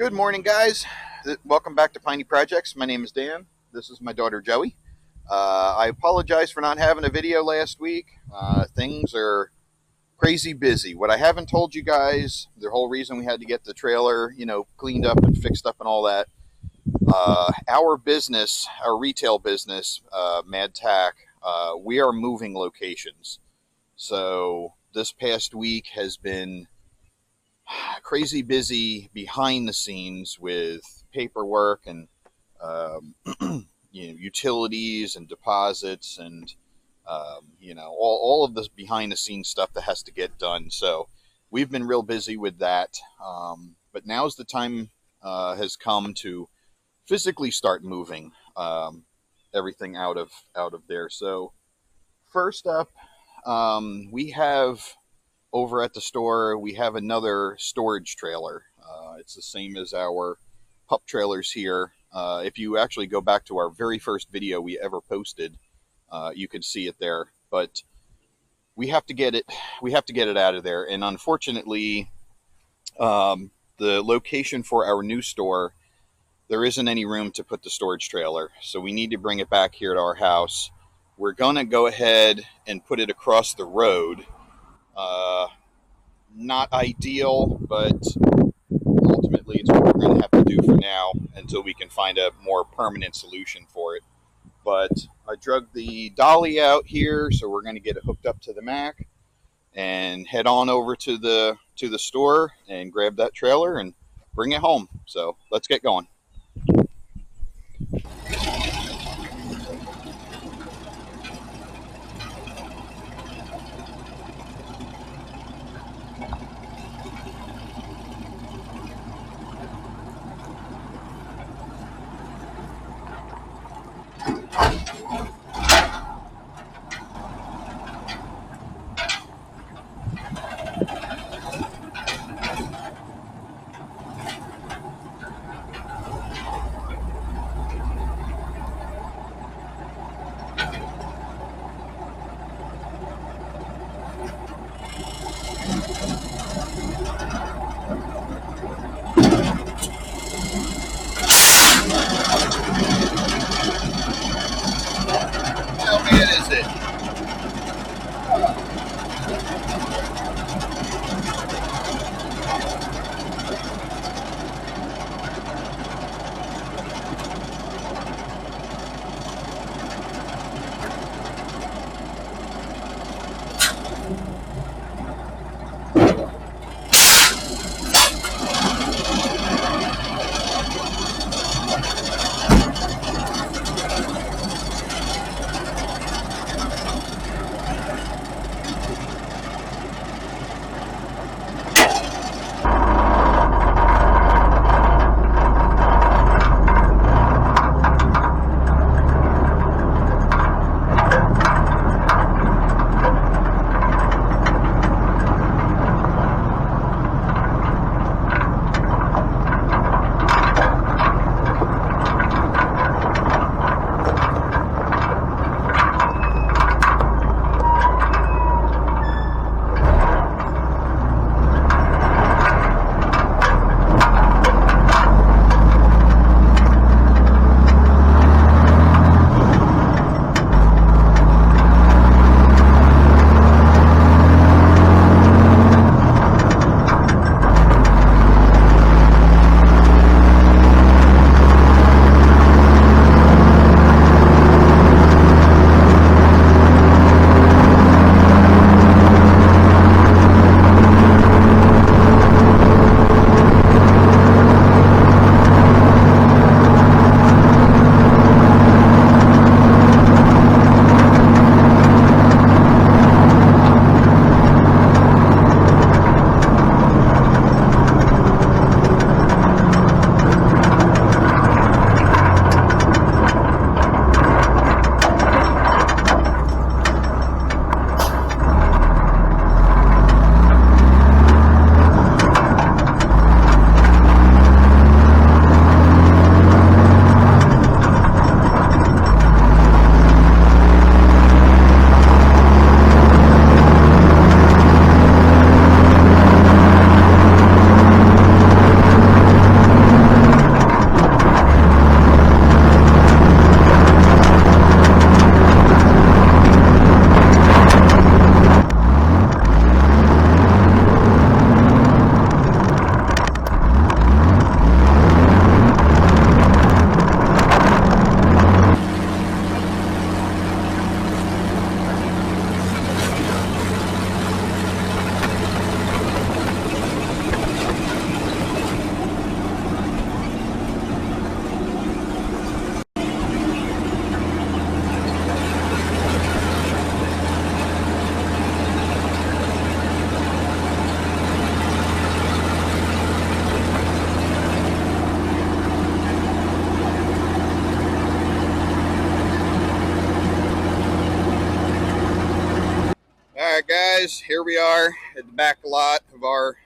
Good morning, guys. Welcome back to Piney Projects. My name is Dan. This is my daughter, Joey. I apologize for not having a video last week. Things are crazy busy. What I haven't told you guys, the whole reason we had to get the trailer, cleaned up and fixed up and all that, our business, our retail business, Mad Tack, we are moving locations. So this past week has been crazy busy behind the scenes with paperwork and utilities and deposits and all of this behind the scenes stuff that has to get done. So we've been real busy with that, but now's the time has come to physically start moving everything out of there. So first up, we have over at the store, we have another storage trailer. It's the same as our pup trailers here. If you actually go back to our very first video we ever posted, you can see it there. But we have to get it. We have to get it out of there. And unfortunately, the location for our new store, there isn't any room to put the storage trailer. So we need to bring it back here to our house. We're gonna go ahead and put it across the road. Not ideal, but ultimately it's what we're going to have to do for now until we can find a more permanent solution for it. But I drug the dolly out here, so we're going to get it hooked up to the Mack and head on over to the store and grab that trailer and bring it home. So let's get going. guys, here we are at the back lot of our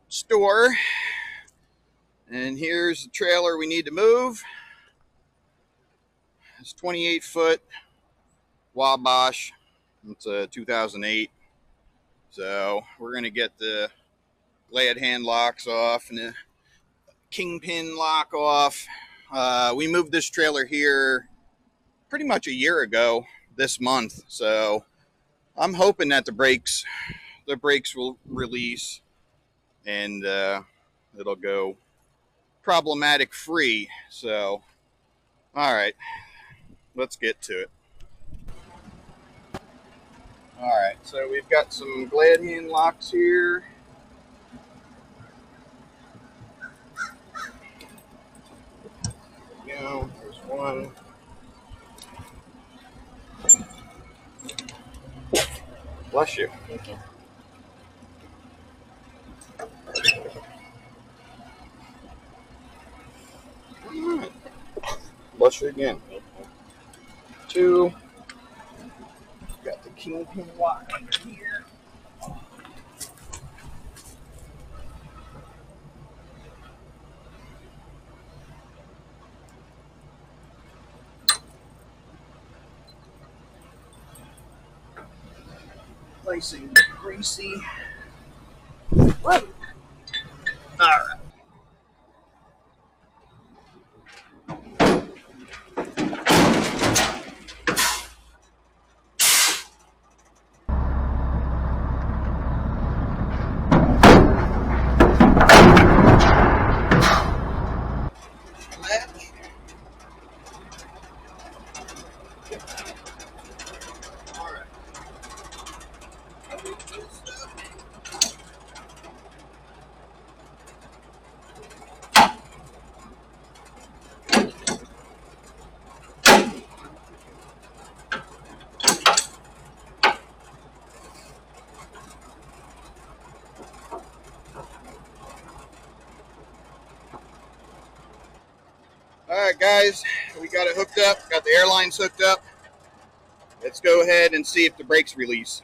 store, and here's the trailer we need to move. It's 28-foot Wabash. It's a 2008. So we're going to get the glad hand locks off and the kingpin lock off. We moved this trailer here pretty much a year ago this month, so I'm hoping that the brakes will release and it'll go problematic free. So all right, let's get to it. All right, so we've got some glad hand locks here. There's one. Bless you. Thank you. All right. Bless you again. Two. Got the kingpin lock under here. Placing greasy. Whoa. All right. Alright guys, we got it hooked up, got the air lines hooked up. Let's go ahead and see if the brakes release.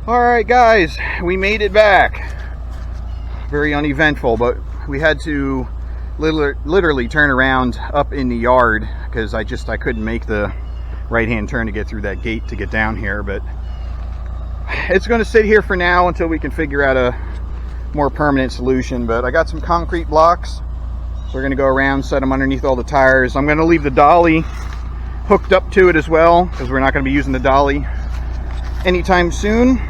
Alright guys, we made it back. Very uneventful, but we had to literally turn around up in the yard because I couldn't make the right-hand turn to get through that gate to get down here. But it's going to sit here for now until we can figure out a more permanent solution. But I got some concrete blocks, so we're going to go around, set them underneath all the tires. I'm going to leave the dolly hooked up to it as well because we're not going to be using the dolly anytime soon.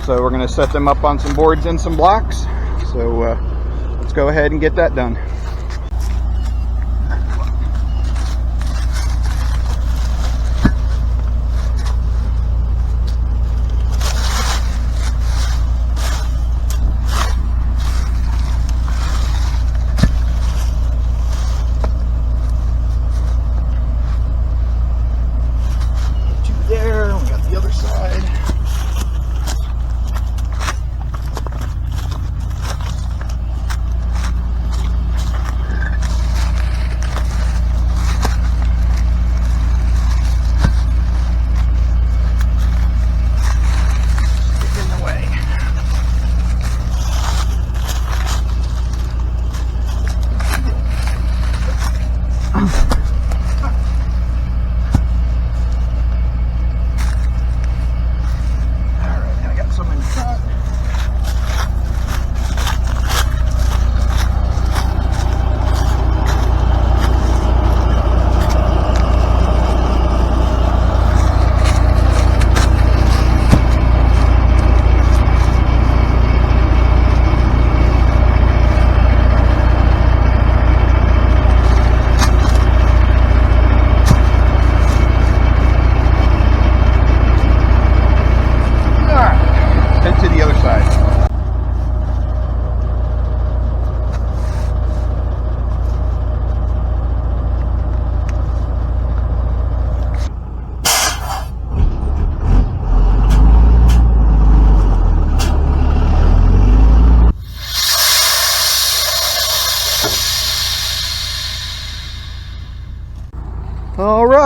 So we're going to set them up on some boards and some blocks. So let's go ahead and get that done.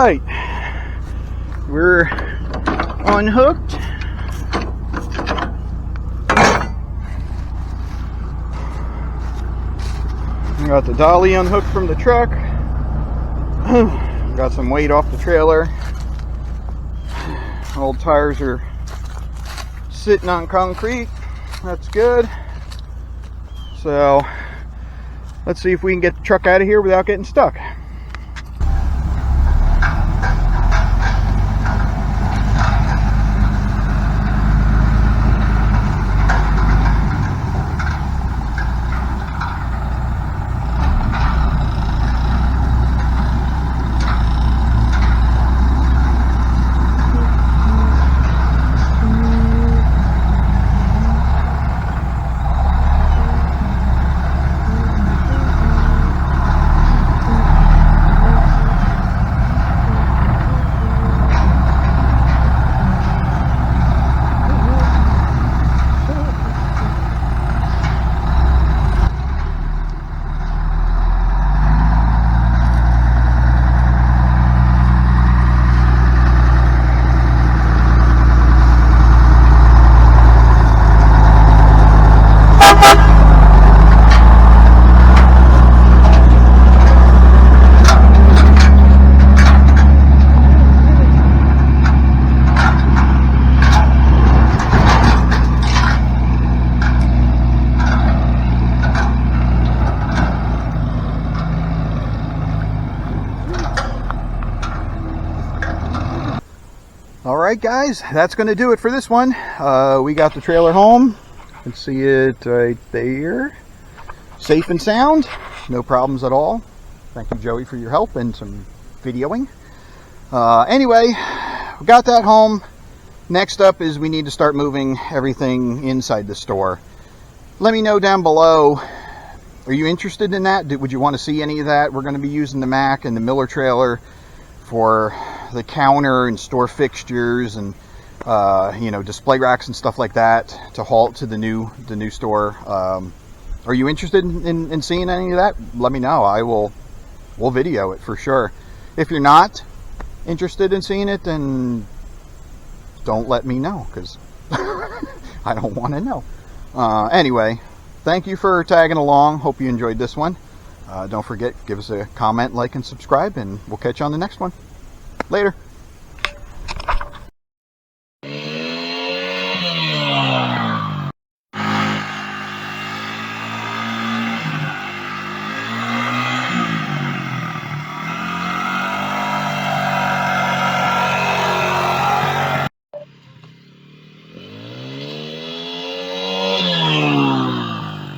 right, we're unhooked. We got the dolly unhooked from the truck. Got some weight off the trailer. Old tires are sitting on concrete. That's good. So let's see if we can get the truck out of here without getting stuck. Alright guys, that's going to do it for this one. We got the trailer home. You can see it right there. Safe and sound. No problems at all. Thank you, Joey, for your help and some videoing. Anyway, we got that home. Next up is we need to start moving everything inside the store. Let me know down below. Are you interested in that? Would you want to see any of that? We're going to be using the Mack and the Miller trailer for the counter and store fixtures and you know, display racks and stuff like that to haul to the new store. Are you interested in seeing any of that? Let me know. We'll video it for sure. If you're not interested in seeing it, then don't let me know, because I don't want to know. Anyway, thank you for tagging along. Hope you enjoyed this one. Don't forget, give us a comment, like, and subscribe, and we'll catch you on the next one. Later.